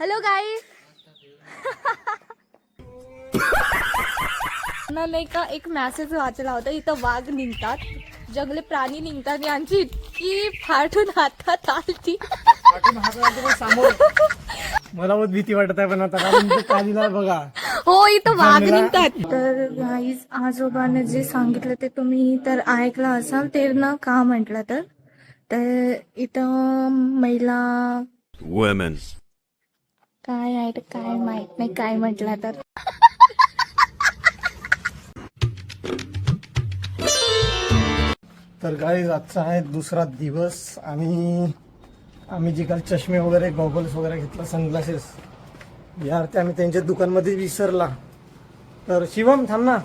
Hello guys. नाही का एक मेसेज वाचला होता, इथं वाघ निघतात, जंगली प्राणी निघतात, यांची इतकी फाटून हातात आलती. मला बहुत भीती वाटत आहे, पण आता कारण कालीला बघा. हो इथं वाघ निघतात. तर गाईज आजोबाने जे सांगितलं ते तुम्ही तर ऐकलं असाल, ते ना का म्हटलं तर इथं महिला women काय आहे काय माहित नाही काय म्हटलं तर. तर गाईज आजचा आहे दुसरा दिवस आणि आम्ही जे काल चष्मे वगैरे गॉगल्स वगैरे घेतला, सनग्लासेस यार ते आम्ही त्यांच्या दुकानमध्ये विसरला. तर शिवम थांब ना,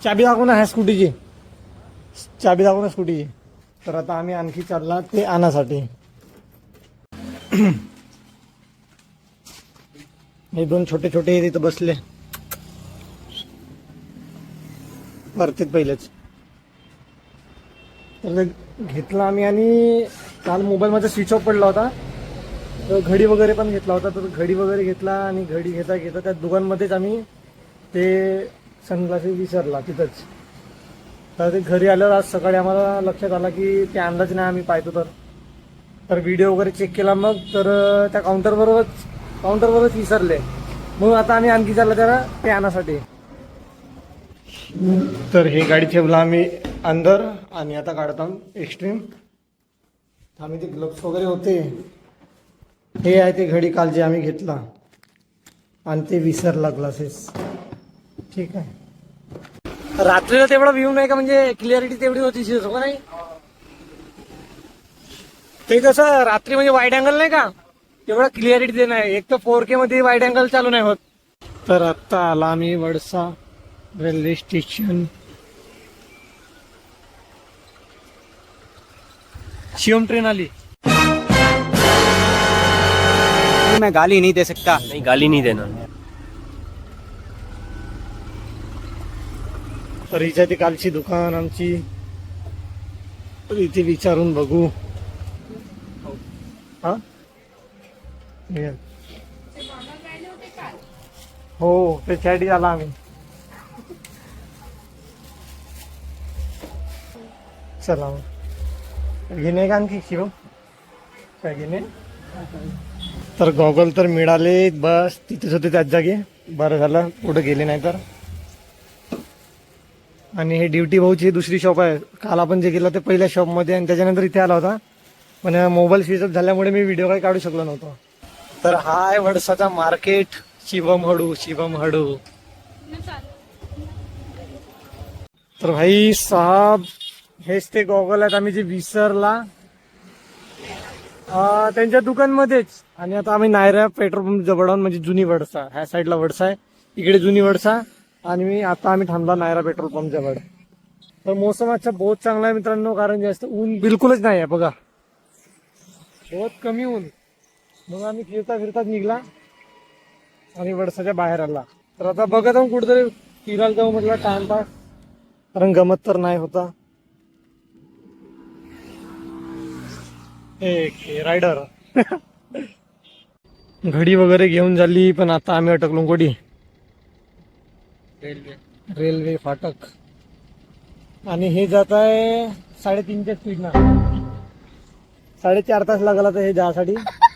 चाबी दाखव ना ह्या स्कूटीची, चाबी दाखव ना स्कूटीची. तर आता आम्ही आणखी चालला ते आणण्यासाठी. हे दोन छोटे छोटे तिथं बसले वरतीत पहिलेच. तर घेतला आम्ही आणि काल मोबाईल माझा स्विच ऑफ पडला होता, तर घडी वगैरे पण घेतला होता. तर घडी वगैरे घेतला आणि घडी घेता घेता त्या दुकानमध्येच आम्ही ते सनग्लासेस विसरला तिथंच. तर ते घरी आल्यावर आज सकाळी आम्हाला लक्षात आला की ते अंदाज नाही आम्ही पाहतो. तर व्हिडिओ वगैरे चेक केला मग, तर त्या काउंटरवरच विसरले. मग आता आम्ही आणखी चालला त्याला ते आणण्यासाठी. तर हे गाडी ठेवला आम्ही अंदर आणि आता काढतो एक्स्ट्रीम. आम्ही ते ग्लोव्स वगैरे होते, हे आहे ते घडी काल जे आम्ही घेतला आणि ते विसरला ग्लासेस. ठीक आहे. रात्रीला तेवढा व्ह्यू नाही का, म्हणजे क्लिअरिटी तेवढी होती हो नाही. ते कसं रात्री म्हणजे वाईड अँगल नाही का, तेवढा क्लिअरिटी ते नाही. एक तर 4K मध्ये वाईड अँगल चालू नाही होत. तर आत्ता आला आम्ही Wadsa railway station. Shivam train आली. मैं गाली नहीं दे सकता. नहीं गाली नहीं देना. तर हिच्या ती कालची दुकान आमची, तर इथे विचारून बघू. हा हो त्याच्यासाठी आला आम्ही. चला घेणे का आणखी शिव काय घेणे. तर गॉगल तर मिळाले, बस तिथेच होते त्याच जागी. बरं झालं पुढे गेले नाही तर. आणि हे ड्युटी भाऊची दुसरी शॉप आहे. काल आपण जे केलं ते पहिल्या शॉपमध्ये आणि त्याच्यानंतर इथे आला होता, पण मोबाईल स्विच ऑफ झाल्यामुळे मी व्हिडिओ काही काढू शकलो नव्हतो. तर हा आहे वडसाचा मार्केट. शिवम हडू. तर भाई साहब हेच ते गॉगल आहेत आम्ही जे विसरला त्यांच्या दुकानमध्येच. आणि आता आम्ही नायरा पेट्रोल पंप जवळ, म्हणजे जुनी वडसा, ह्या साईडला वडसा आहे, इकडे जुनी वडसा. आणि आता आम्ही थांबला नायरा पेट्रोल पंप जवळ. तर मोसम अच्छा बहुत चांगला आहे मित्रांनो, कारण जास्त ऊन बिलकुलच नाही आहे बघा, बहुत कमी ऊन. मग आम्ही फिरता निघला आणि वडसाच्या बाहेर आला. तर आता बघत आहोत कुठेतरी फिरायला जाऊ म्हटलं टाइमपास, कारण गमत तर नाही होता. एक रायडर घडी वगैरे घेऊन झाली, पण आता आम्ही अटकलो कोडी रेल्वे फाटक. आणि हे जात आहे 3.5च्या स्पीडनं. 4.5 तास लागला तर हे जासाठी,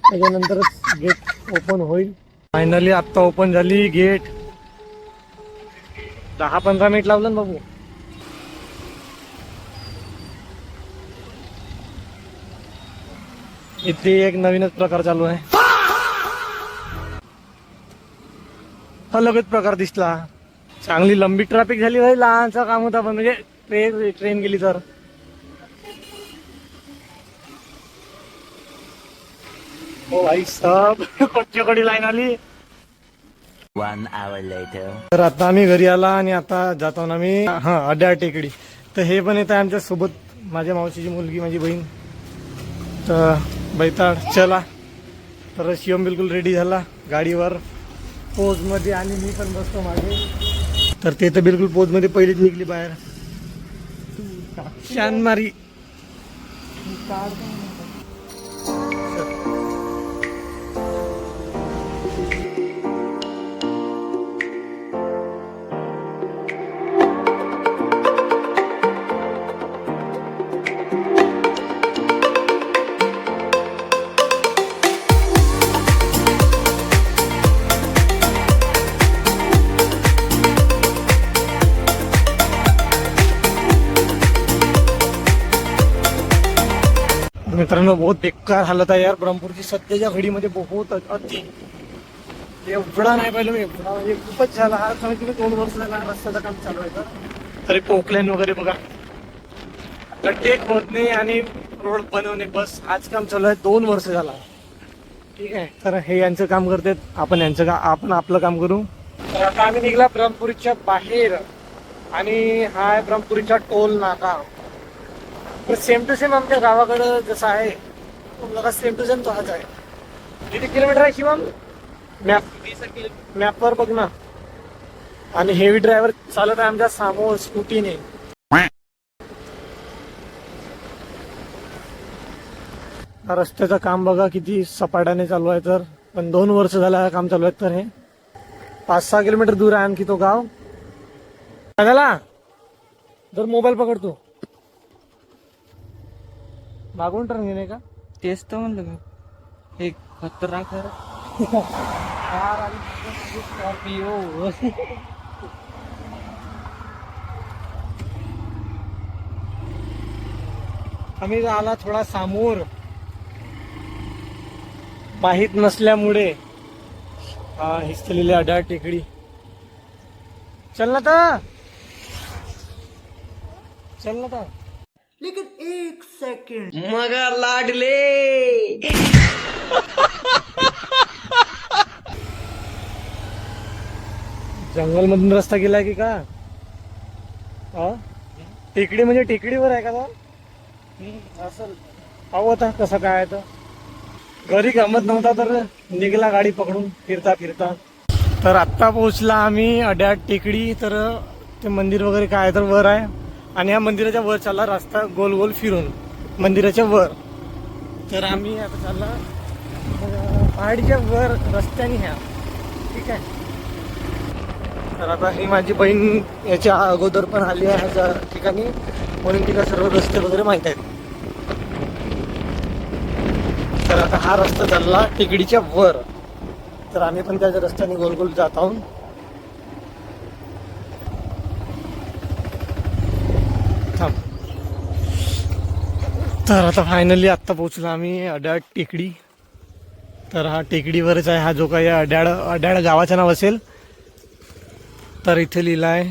त्याच्यानंतरच गेट ओपन होईल. फायनली आत्ता ओपन झाली गेट. 10-15 मिनिट लावलं ना बाबू. इथे एक नवीनच प्रकार चालू आहे, अलगच प्रकार दिसला. चांगली लंबी ट्रॅफिक झाली भाई. लहानसा काम होता, पण म्हणजे ट्रेन गेली तर. हो भाई सब कच्च्याकडे लाईन आली. 1 hour later. तर आता आम्ही घरी आला आणि आता जातो ना आम्ही अड्डा टेकडी. तर हे पण येत आहे आमच्या सोबत, माझ्या मावशीची मुलगी, माझी बहीण. तर बैताड चला. तर शिवम बिलकुल रेडी झाला गाडीवर पोज मध्ये, आणि मी पण बसतो मागे. तर ते तर बिलकुल पोज मध्ये पहिलीच निघली बाहेर. शान मारी. मित्रांनो बहुत बेकार हालत आहे यार ब्रह्मपूरची सध्याच्या घडीमध्ये बहुत अति एवढा नाही पाहिलं मी एवढा म्हणजे खूपच झाला हा कमीत कमी 2 वर्ष झाला रस्त्याचं काम चालू आहे तर तरी पोकलेन वगैरे बघा गड्डे खोदणे आणि रोड बनवणे बस आज काम चालू आहे 2 वर्ष झाला ठीक आहे तर हे यांचं काम करतात आपण आपलं काम करू तर आता आम्ही निघला ब्रह्मपुरीच्या बाहेर आणि हा आहे ब्रह्मपुरीचा टोल नाका तर सेम टू सेम आमच्या गावाकडं जसं आहे तुम्हाला सेम टू सेम तो हाच आहे किती किलोमीटर आहे शिवम मॅपवर बघ ना आणि हेवी ड्रायव्हर चालत आहे आमच्या समोर स्कूटीने रस्त्याचं काम बघा किती सपाट्याने चालू आहे तर पण 2 वर्ष झालं काम चालू आहे तर हे 5-6 किलोमीटर दूर आहे आणखी तो गाव झाला जर मोबाईल पकडतो मागून टर्न घेणे का तेच तर म्हणलं मी एक खतरनाक स्कॉर्पिओ आम्ही आला थोडा समोर माहित नसल्यामुळे हिसलेली अड्याळ टेकडी चल ना तर मगा लाडले जंगल मधून रस्ता गेलाय की का टेकडी म्हणजे टेकडीवर आहे का तो असं पाहू आता कसं काय आहे तर घरी गमत नव्हता तर निघला गाडी पकडून फिरता तर आत्ता पोहोचला आम्ही अड्याळ टेकडी तर ते मंदिर वगैरे काय तर वर आहे आणि या मंदिराच्या वर चालला रस्ता गोल गोल फिरून मंदिराच्या वर तर आम्ही आता चालला पहाडीच्या वर रस्त्याने ह्या ठीक आहे तर आता ही माझी बहीण याच्या अगोदर पण आली आहे ह्याच्या ठिकाणी म्हणून तिला सर्व रस्ते वगैरे माहीत आहेत तर आता हा रस्ता चालला टेकडीच्या वर तर आम्ही पण त्याच्या रस्त्याने गोल गोल जात आहोत तर आता फायनली आत्ता पोहोचलो आम्ही अड्याळ टेकडी तर हा टेकडीवरच आहे हा जो काही अड्याळ गावाचं नाव असेल तर इथे लिहिलं आहे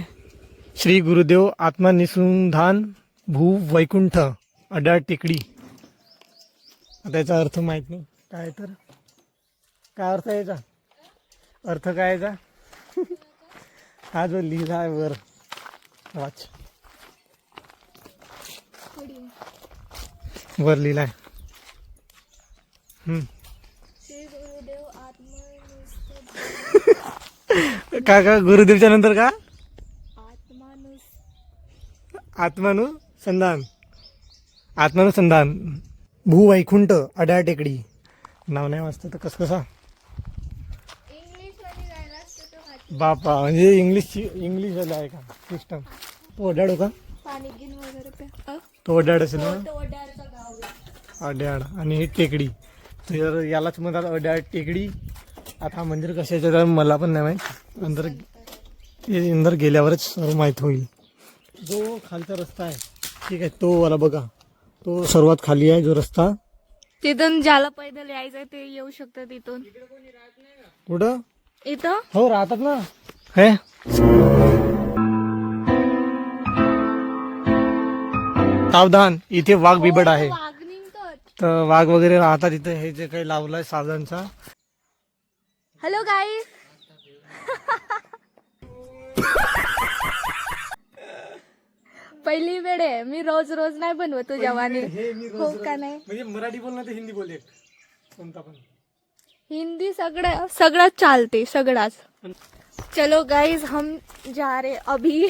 श्री गुरुदेव आत्मनिसंधान भू वैकुंठ अड्याळ टेकडी त्याचा अर्थ माहित नाही काय तर काय अर्थ आहे याचा अर्थ काय याचा हा जो लिहिला आहे वर वाच वर लिहिलाय का गुरुदेवच्या नंतर का आत्मानुसंधान भूवैकुंठ अड्याळ टेकडी नाव नाही वाचतं तर कसा बापा म्हणजे इंग्लिश झालं आहे का सिस्टम तो अड्याळ का तो अड्याळ असेल ना अड्याळ आणि ही टेकडी तर यालाच म्हणतात अड्याळ टेकडी आता मंदिर कशाचं तर मला पण नाही माहीत अंदर गेल्यावरच सर्व माहीत होईल जो खालचा रस्ता आहे ठीक आहे तो वाला बघा तो सर्वात खाली आहे जो रस्ता तिथून ज्याला पैदल यायचंय ते येऊ शकतं तिथून कुठं इथं हो राहतात ना हे सावधान इथे वाघ बिबट आहे तर वाघ वगैरे राहतात इथे हे जे काही लावलंय सावधानचा हॅलो गाईज पहिली वेळ आहे मी रोज नाही बनवत तुझ्या वाणी हो का नाही म्हणजे मराठी बोल ना तर हिंदी बोल कोणता पण हिंदी सगळं चालते सगळाच चलो गाइस हम जा रहे अभी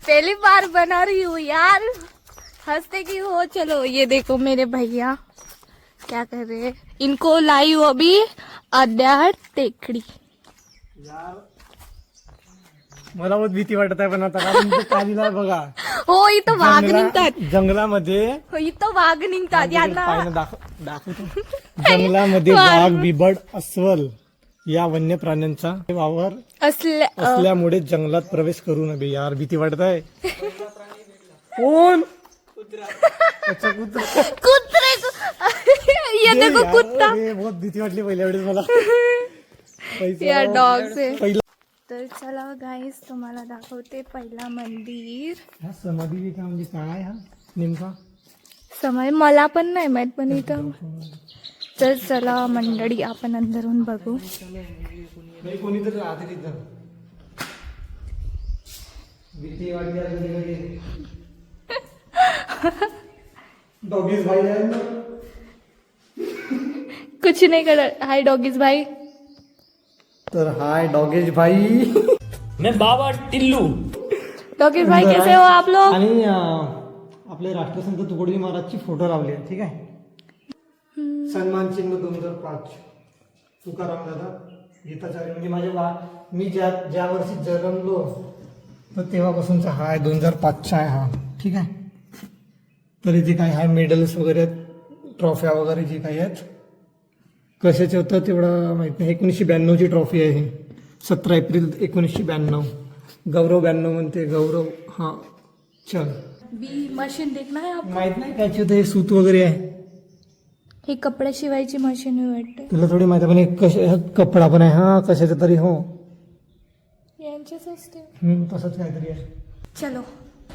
पहली बार बना रही हूँ यार हंसते की हो चलो ये देखो मेरे भैया क्या कर रहे हैं इनको लाई हूँ अभी अड्याळ टेकडी मला बहुत भीती वाटत आहे पण आता कारण कालीला बघा हो इथं वाघ निघतात जंगलामध्ये हो इथं वाघ निघतात यांना दाखवतो जंगलामध्ये वाघ बिबट अस्वल या वन्य प्राण्यांचा वावर असल्यामुळे जंगलात प्रवेश करू नये यार भीती वाटत आहे कोण अच्छा कुत्रा कुत्रे ये देखो कुत्ता अरे, बहुत भीती वाटली पहिल्या वेळेस मला या डॉग्स आहे पहिला तर चला गाईस तुम्हाला दाखवते पहिला मंदिर. हा समाधी का म्हणजे काय हा नेमका समय मला पण नाही माहित पण इथं तर चला मंडळी आपण अंदरून बघू. नाही कोणीतरी राहते तिथं भीती वाटते डॉगीज भाई आहे ना. कुछ नहीं कर. हाय डॉगीज भाई. तर हाय डॉगेज भाई मैं बाबा टिल्लू. डॉगीज भाई कैसे हो आप लोग. आणि आपले राष्ट्रसंत तुकडोजी महाराजची फोटो लावली आहे. ठीक आहे. सन्मान चिन्ह 2005 तुकाराम दादा गीताचार्य म्हणजे मी ज्या वर्षी जन्मलो तर तेव्हापासूनचा हा आहे 2005चा आहे हा. ठीक आहे. तर इथे काय आहे मेडल्स वगैरे आहेत ट्रॉफ्या वगैरे जे काही आहेत कशाचे होतं तेवढं माहित नाही. 1992ची ट्रॉफी आहे ही 17 एप्रिल 1992. गौरव 92 म्हणते गौरव. हा चल बी मशीन देखना है आपको. माहित नाही त्याची होतं हे सूत वगैरे आहे. हे कपडे शिवायची मशीन आहे वाटते. तुला थोडी माहिती पण एक कपडा पण आहे हा कशाचा तरी. हो यांचेच असते. तसंच काहीतरी आहे. चलो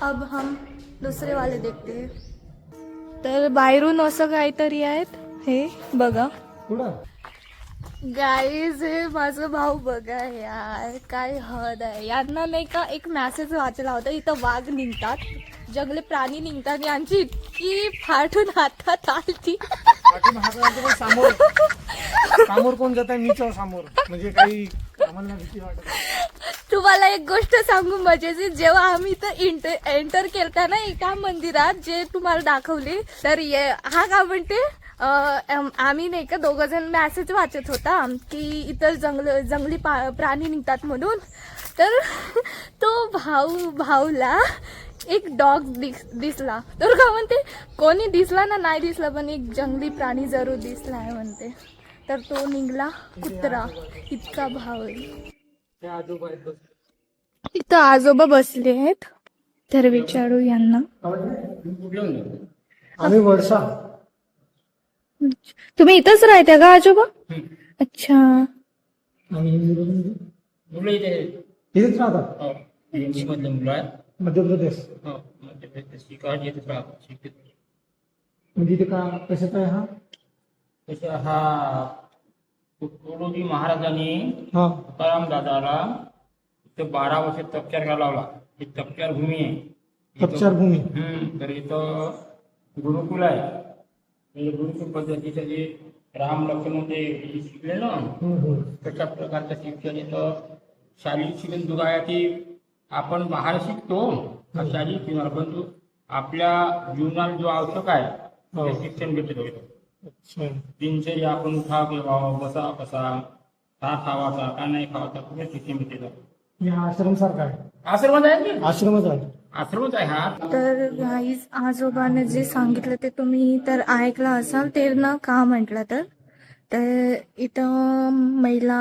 अब हम दुसरे वाले देखते हैं. तर बाहेरून असं काहीतरी आहेत हे बघा. कुठं गाईज हे माझं भाऊ बघा यार काय हद आहे. यांना नाही का एक मॅसेज वाचला होता इथं वाघ निघतात जंगली प्राणी निघतात यांची इतकी फाटून हातात आलती. समोर समोर कोण जात आहे मीच समोर म्हणजे काही आम्हाला भीती वाटत. तुम्हाला एक गोष्ट सांगू मजेची. जेव्हा आम्ही इथं एंटर केलता ना एका मंदिरात जे तुम्हाला दाखवली तर हा का म्हणते आम्ही नाही का दोघं जण मॅसेज वाचत होता की इतर जंगली प्राणी निघतात म्हणून. तर तो भाऊला एक डॉग दिसला. तर का म्हणते कोणी दिसला ना नाही दिसला पण एक जंगली प्राणी जरूर दिसला आहे म्हणते. तर तो निघला कुत्रा. इतका भाव आहे. इथं आजोबा बसले आहेत तर विचारू यांना. आम्ही वडसा. तुम्ही इथंच राहत्या का आजोबा. अच्छा इथेच राहतात. मध्य प्रदेश म्हणजे इथे का कशाचा आहे हा. हा तुकडोजी महाराजांनी हा तुकाराम दादाला इथं 12 वर्ष तपचार घालावला. ही तपचार भूमी आहे. तपचार भूमी. तर इथं गुरुकुल आहे. म्हणजे गुरुकुल पद्धतीचं जे राम लक्ष्मण ते शिकले ना तशा प्रकारचं शिक्षण इथं शारीरिक शिक्षण जो आहे ते आपण बाहेर शिकतो शारीरिक शिक्षण परंतु आपल्या जीवनाला जो आवश्यक आहे ते शिक्षण भेटतो इथं. अच्छा दिनचर्या आपण उठा केव्हा बसा कसा का खावाचा का नाही खावाचा कुठे शिक्षण भेटतं. आश्रम सारखा आहे. आश्रमच आहे आश्रमच आहे. आश्रमच आहे हा. तर गाईज आजोबाने जे सांगितलं ते तुम्ही तर ऐकलं असाल ते ना का म्हटलं तर इथं महिला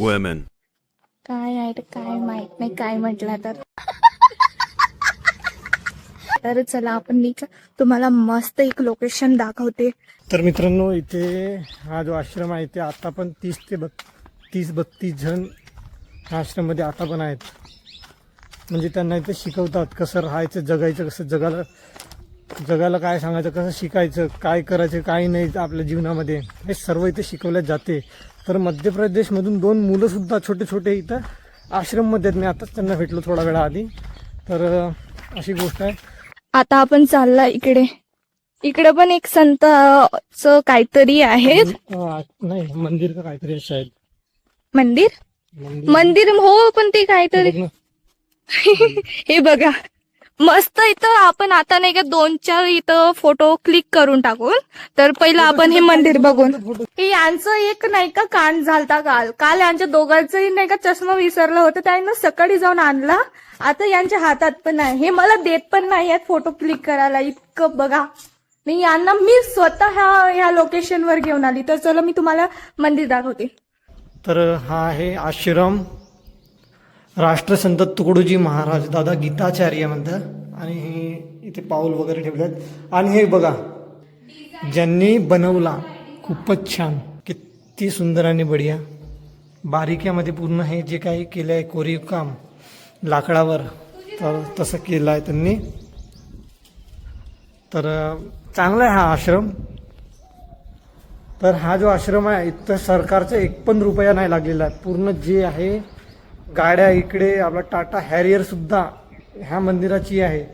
Women. काय आहे काय माहित नाही काय म्हटलं तर चला आपण मी तुम्हाला मस्त एक लोकेशन दाखवते. तर मित्रांनो इथे हा जो आश्रम आहे ते आता पण 30-32 जण आश्रम मध्ये आता पण आहेत. म्हणजे त्यांना इथे शिकवतात कसं राहायचं जगायचं कसं जगाला काय सांगायचं कसं शिकायचं काय करायचं काय नाही आपल्या जीवनामध्ये हे सर्व इथे शिकवलं जाते. तर मध्य प्रदेशमधून 2 मुलं सुद्धा छोटे छोटे इथं आश्रममध्ये आहेत. मी आताच त्यांना भेटलो थोडा वेळा आधी. तर अशी गोष्ट आहे. आता आपण चालला इकडे पण एक संताचं काहीतरी आहे. नाही मंदिर का काहीतरी असं आहे. मंदिर हो पण ते काहीतरी हे बघा मस्त. इथं आपण आता नाही का 2-4 इथं फोटो क्लिक करून टाकून तर पहिलं आपण हे मंदिर बघून. हे यांचं एक नाही का कांड झालता काल यांच्या दोघांचंही नाही का चष्मा विसरला होता त्यांना सकाळी जाऊन आणला. आता यांच्या हातात पण आहे. हे मला देत पण नाही आहेत फोटो क्लिक करायला. इतकं बघा मी यांना मी स्वतः ह्या लोकेशन वर घेऊन आली. तर चला मी तुम्हाला मंदिर दाखवते. तर हा आहे आश्रम राष्ट्रसंत तुकडोजी महाराज दादा गीताचार्य म्हणतात आणि हे इथे पाऊल वगैरे ठेवलेत. आणि हे बघा ज्यांनी बनवला खूपच छान, किती सुंदर आणि बढिया बारीक्यामध्ये पूर्ण हे जे काही केलं आहे कोरीव काम लाकडावर, तर तसं केलं आहे त्यांनी. तर चांगला आहे हा आश्रम. तर हा जो आश्रम आहे इथं सरकारचा 1 पण रुपया नाही लागलेला आहे. पूर्ण जे आहे गाड्या इकडे आपला टाटा हॅरियर सुद्धा ह्या मंदिराची आहे.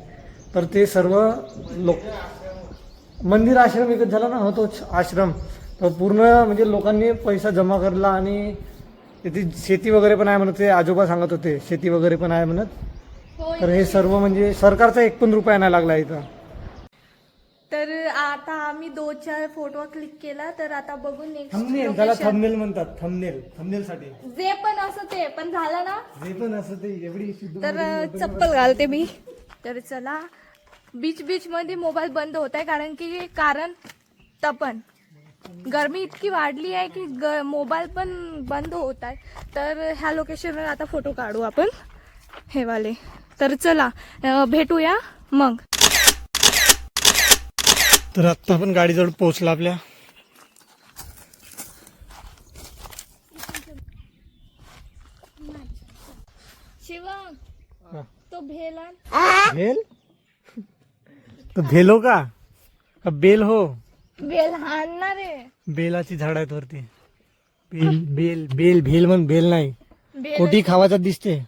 तर ते सर्व लोक मंदिर आश्रम एकच झाला ना, होतोच आश्रम. तर पूर्ण म्हणजे लोकांनी पैसा जमा करला आणि तिथे शेती वगैरे पण आहे म्हणत, ते आजोबा सांगत होते शेती वगैरे पण आहे म्हणत. तर हे सर्व म्हणजे सरकारचा 1 पण रुपया नाही लागला इथं. तर आता आम्ही 2-4 फोटो क्लिक केला, तर आता बघू थंबनेल, त्याला नेक्स्ट थंबनेल म्हणतात. थंबनेल साठी जे पण असं ते पण झालं ना, जे पण असं ते एवढी शुद्ध तर चप्पल घालते मी. तर चला, बीच मध्ये मोबाईल बंद होत आहे कारण तपन गरमी इतकी वाढली आहे की मोबाईल पण बंद होत आहे. तर ह्या लोकेशनवर आता फोटो काढू आपण हे वाले. तर चला भेटूया मग. तर आत्ता आपण गाडीजवळ पोहोचला आपल्या. शिवा तो भेला भेल तर भेलो का बेल हो? भेल हाणणार आहे. बेलाची झाड आहेत वरती. भेल म्हण, भेल नाही. भेल कोटी खावाचा दिसते.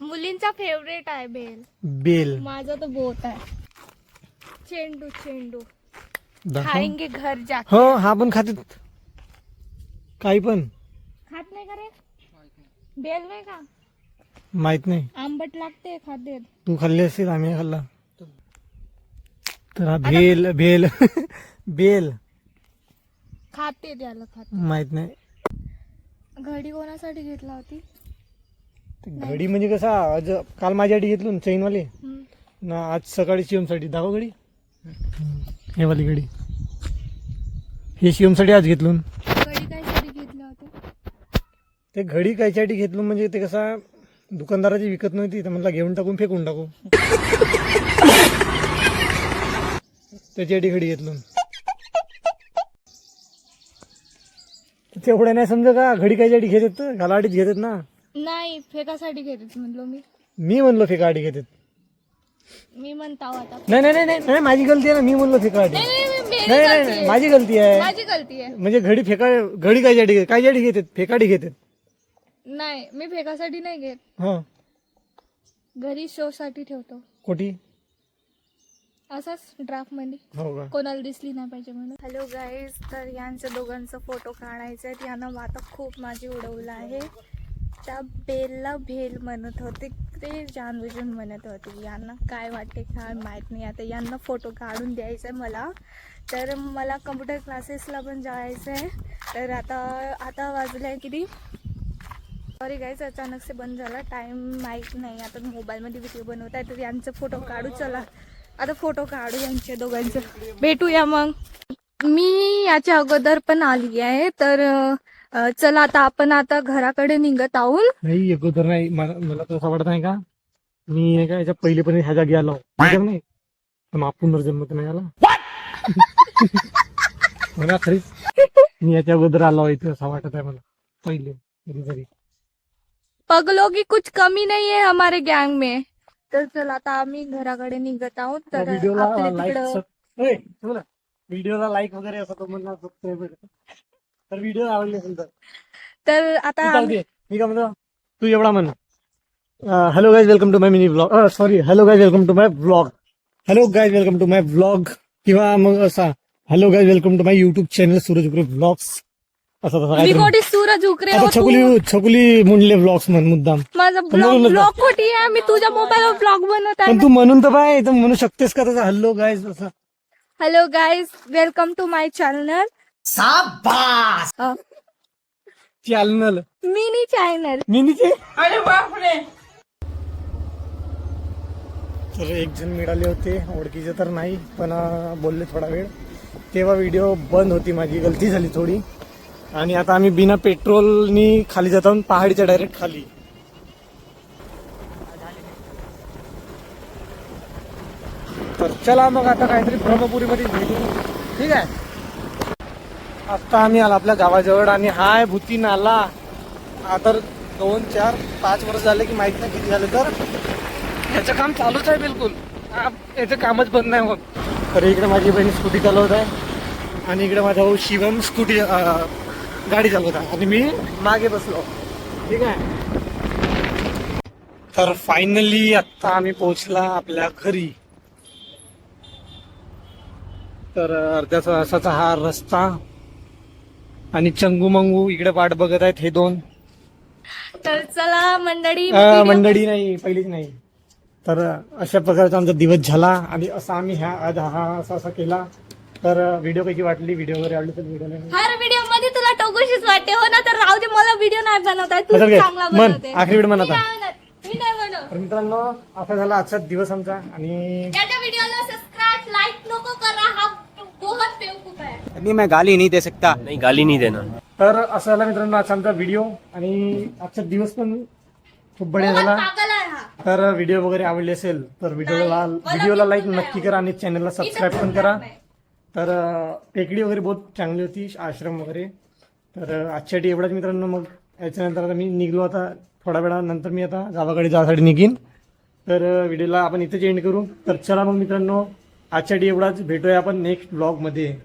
मुलींचा फेवरेट आहे भेल. बेल माझा तो बहुत आहे. चेंडू दाखव. खाएंगे घर जा. हो, हा पण खातात काही पण. खात नाही का रे? बेल नाही का? माहित नाही. आंबट लागते खाते. तू खाल्ली असेल, आम्ही खाल्ला. तर हा भेल बेल खाते त्याला खाते. माहित नाही. घडी कोणासाठी घेतला होती? ते घडी म्हणजे कसा, आज काल माझ्यासाठी घेतलो ना चैनवाले ना, आज सकाळी शिवमसाठी. दाखव घडी, हे वाली घडी. हे शिवमसाठी आज घेतलो. घडी कायसाठी घेतल्या होत्या? ते घडी कायसाठी घेतलो म्हणजे ते कसा दुकानदाराची विकत नव्हती, तर म्हणला घेऊन टाकून फेकून टाकू. त्याच्यासाठी घडी घेतलो. तेवढ्या नाही समजा का घडी कायसाठी घेतात, घालाडीत घेतात ना. नाही, फेकासाठी घेते म्हणलो मी म्हणलो फेकाडी घेतात. मी म्हणता आता. नाही नाही नाही नाही, माझी गलती आहे ना. मी म्हणलो फेकाडी. नाही नाही नाही, माझी गलती आहे. माझी गलती आहे. म्हणजे घडी कायसाठी घेतात, फेकाडी घेतात. नाही, मी फेकासाठी नाही घेत. हा, घरी शो साठी ठेवतो. कोटी असंच ड्राफ्ट मध्ये, हो का? कोणाला दिसली नाही पाहिजे म्हणून. हॅलो गाईज, तर यांच्या दोघांचा फोटो काढायचा आहे. यानं आता खूप माझी उडवलं आहे. त्या बेलला भेल म्हणत होते, ते जानबुजून म्हणत होते. यांना काय वाटते काय माहीत नाही. आता यांना फोटो काढून द्यायचा आहे मला. तर मला कम्प्युटर क्लासेसला पण जायचं आहे. तर आता वाजलं आहे किती, सॉरी गाईज, अचानक से बंद झाला. टाईम माहीत नाही. आता मोबाईलमध्ये व्हिडिओ बनवत आहे. तर यांचं फोटो काढू. चला आता फोटो काढू यांच्या दोघांचं. भेटूया मग. मी याच्या अगोदर पण आली आहे. तर चला आता घराकडे निघत आहोत. नाही, अगोदर नाही. मला तसं वाटत नाही का, मी का याच्या पहिले पण ह्या जागी आलो नाही, तर आपण जन्मत नाही आला. मला खरीच मी याच्या अगोदर आलो इथे असं वाटत आहे मला पहिले कधीतरी. पगलों की कुछ कमी नहीं है हमारे गैंग में. तर चला आता आम्ही घराकडे निघत आहोत. तर व्हिडिओला आपल्या लाईक, तिकडं व्हिडिओला लाईक वगैरे असं तो म्हणला, सबस्क्राईब. तर व्हिडिओ आवडले असेल तर आता मी काय म्हणतो, तू एवढा म्हण. Hello guys, welcome to my mini blog. Sorry, hello guys, welcome to my blog. Hello guys, welcome to my blog. किंवा मग असा, hello guys, welcome to my YouTube channel Suraj Ukare blogs. असं तसं मी काय कोटी सूरज उकरे हो, छकुली मुंडले ब्लॉग्स म्हण मुद्दाम. माझा ब्लॉग कोटी आहे. मी तुझ्या मोबाईलवर ब्लॉग बनवत आहे. पण तू म्हणून तर पाय, तर म्हणू शकतेस का तसं हॅलो गाईज असं. Hello guys, welcome to my channel. Channel mini channel. मिनीचे. तर एक जण मिळाले होते, ओळखीचे तर नाही, पण बोलले थोडा वेळ. तेव्हा व्हिडिओ बंद होती, माझी गलती झाली थोडी. आणि आता आम्ही बिना पेट्रोलनी खाली जात आहोत, पहाडीच्या डायरेक्ट खाली. तर चला मग आता काहीतरी ब्रह्मपुरीमध्ये भेटू. ठीक आहे. आता आम्ही आलो आपल्या गावाजवळ आणि हा आहे भूती नाला. हा तर 2, 4, 5 वर्ष झाले की माहित नाही किती झाले, तर याचं काम चालूच आहे बिलकुल. याचं कामच बंद नाही होत. तर इकडे माझी बहीण स्कूटी चालवत आहे आणि इकडे माझा भाऊ शिवम स्कूटी गाडी चालवत आहे आणि मी मागे बसलो. ठीक आहे. तर फायनली आता आम्ही पोहोचला आपल्या घरी. तर अर्ध्या तासाचा हा रस्ता आणि चंगू मंगू इकडे वाट बघत आहेत हे दोन. तर चला मंडळी, मंडळी नाही, पहिलीच नाही. तर अशा प्रकारचा आमचा दिवस झाला आणि असा आम्ही आज हा असा केला. तर व्हिडिओ कशी वाटली, व्हिडिओ वगैरे आवडली तर व्हिडिओ हर व्हिडिओ मध्ये तुला टोकशीच वाटते हो ना, तर राहू दे, मला व्हिडिओ नाही बनवता येत. तू चांगला बनवते. आखरी व्हिडिओ म्हणत मी नाही बनव. तर मित्रांनो असा झाला आजचा दिवस आमचा. आणि त्याच्या व्हिडिओला सबस्क्राईब लाईक नको करा, हा बहुत बेवकूफ आहे. अभी मैं गाली नहीं दे सकता. नहीं गाली नहीं देना. तर असं झाला मित्रांनो आजचा आमचा व्हिडिओ आणि आजचा दिवस पण खूप बढिया बहुत झाला. पागल आहे हा. तर व्हिडिओ वगैरे आवडले असेल तर व्हिडिओला लाईक नक्की करा आणि चॅनलला सबस्क्राईब पण करा. तर टेकडी वगैरे बहुत चांगली होती, आश्रम वगैरे. तर आजच्यासाठी एवढाच मित्रांनो. मग याच्यानंतर आता मी निघलो, आता थोड्या वेळानंतर मी आता गावाकडे जाण्यासाठी निघीन. तर व्हिडिओला आपण इथेच एंड करू. तर चला मग मित्रांनो, आजच्यासाठी एवढाच. भेटूया आपण नेक्स्ट ब्लॉगमध्ये.